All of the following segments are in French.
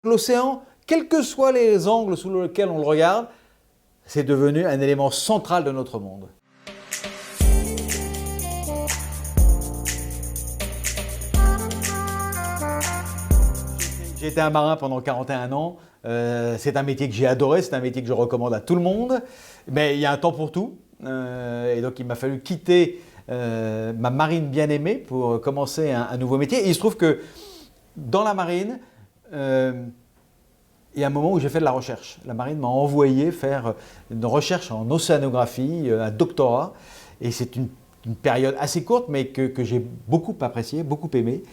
L'océan, quels que soient les angles sous lesquels on le regarde, c'est devenu un élément central de notre monde. J'ai été un marin pendant 41 ans. C'est un métier que j'ai adoré, c'est un métier que je recommande à tout le monde. Mais il y a un temps pour tout. Et donc il m'a fallu quitter ma marine bien aimée pour commencer un nouveau métier. Et il se trouve que dans la marine, il y a un moment où j'ai fait de la recherche. La marine m'a envoyé faire une recherche en océanographie, un doctorat. Et c'est une période assez courte, mais que j'ai beaucoup apprécié, beaucoup aimé.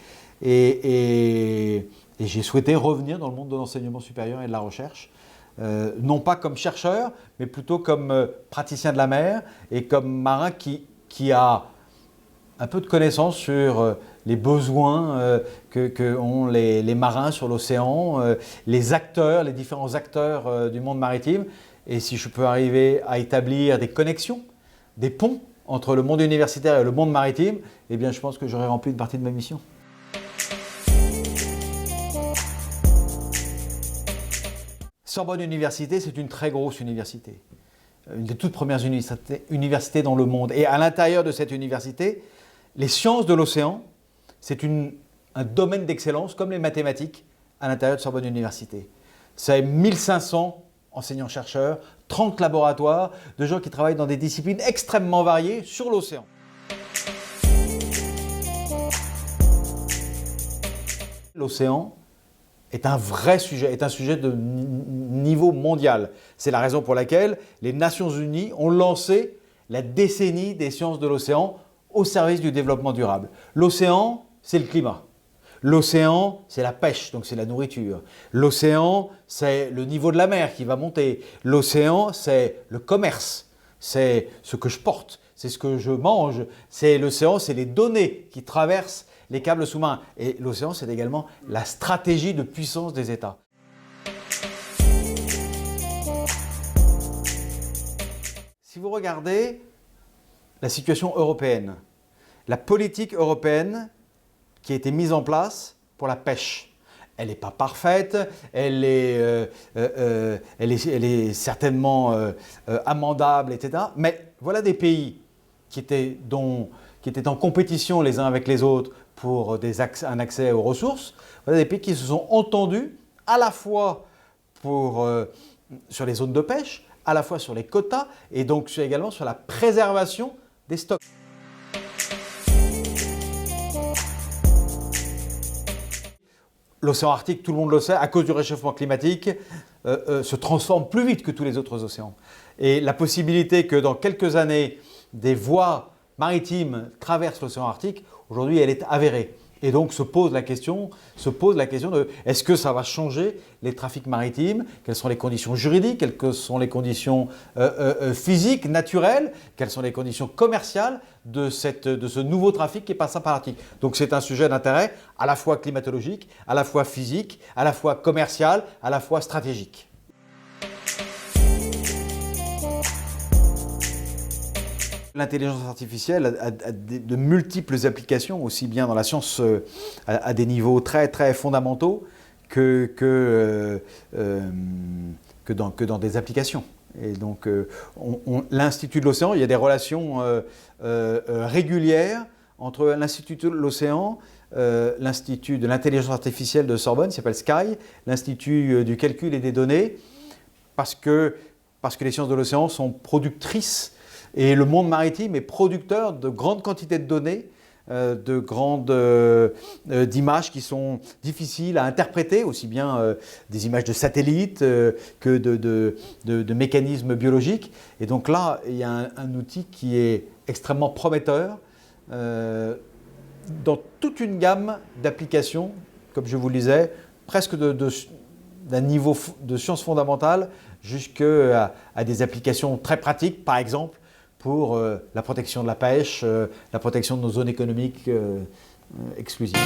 Et j'ai souhaité revenir dans le monde de l'enseignement supérieur et de la recherche. Non pas comme chercheur, mais plutôt comme praticien de la mer et comme marin qui a un peu de connaissances sur les besoins que ont les marins sur l'océan, les acteurs, les différents acteurs du monde maritime. Et si je peux arriver à établir des connexions, des ponts entre le monde universitaire et le monde maritime, eh bien je pense que j'aurai rempli une partie de ma mission. Sorbonne Université, c'est une très grosse université. Une des toutes premières universités dans le monde. Et à l'intérieur de cette université, les sciences de l'océan, c'est un domaine d'excellence, comme les mathématiques, à l'intérieur de Sorbonne Université. C'est 1500 enseignants-chercheurs, 30 laboratoires, de gens qui travaillent dans des disciplines extrêmement variées sur l'océan. L'océan est un vrai sujet, est un sujet de niveau mondial. C'est la raison pour laquelle les Nations Unies ont lancé la décennie des sciences de l'océan au service du développement durable. L'océan, c'est le climat. L'océan, c'est la pêche, donc c'est la nourriture. L'océan, c'est le niveau de la mer qui va monter. L'océan, c'est le commerce, c'est ce que je porte, c'est ce que je mange. L'océan, c'est les données qui traversent les câbles sous-marins. Et l'océan, c'est également la stratégie de puissance des États. Si vous regardez la situation européenne, la politique européenne qui a été mise en place pour la pêche, elle n'est pas parfaite, elle est certainement amendable, etc. Mais voilà des pays qui étaient en compétition les uns avec les autres pour un accès aux ressources. Voilà des pays qui se sont entendus à la fois sur les zones de pêche, à la fois sur les quotas et donc également sur la préservation des stocks. L'océan Arctique, tout le monde le sait, à cause du réchauffement climatique, se transforme plus vite que tous les autres océans. Et la possibilité que dans quelques années, des voies maritimes traversent l'océan Arctique, aujourd'hui, elle est avérée. Et donc se pose la question de est-ce que ça va changer les trafics maritimes? Quelles sont les conditions juridiques? Quelles sont les conditions physiques, naturelles? Quelles sont les conditions commerciales de ce nouveau trafic qui est passé par l'Arctique? Donc c'est un sujet d'intérêt à la fois climatologique, à la fois physique, à la fois commercial, à la fois stratégique. L'intelligence artificielle a de multiples applications, aussi bien dans la science à des niveaux très très fondamentaux que dans des applications. Et donc l'Institut de l'Océan, il y a des relations régulières entre l'Institut de l'Océan, l'Institut de l'intelligence artificielle de Sorbonne, qui s'appelle SKY, l'Institut du calcul et des données, parce que les sciences de l'océan sont productrices. Et le monde maritime est producteur de grandes quantités de données, d'images qui sont difficiles à interpréter, aussi bien des images de satellites que de mécanismes biologiques. Et donc là, il y a un outil qui est extrêmement prometteur dans toute une gamme d'applications, comme je vous le disais, presque d'un niveau de sciences fondamentales jusqu'à des applications très pratiques, par exemple, pour la protection de la pêche, la protection de nos zones économiques exclusives.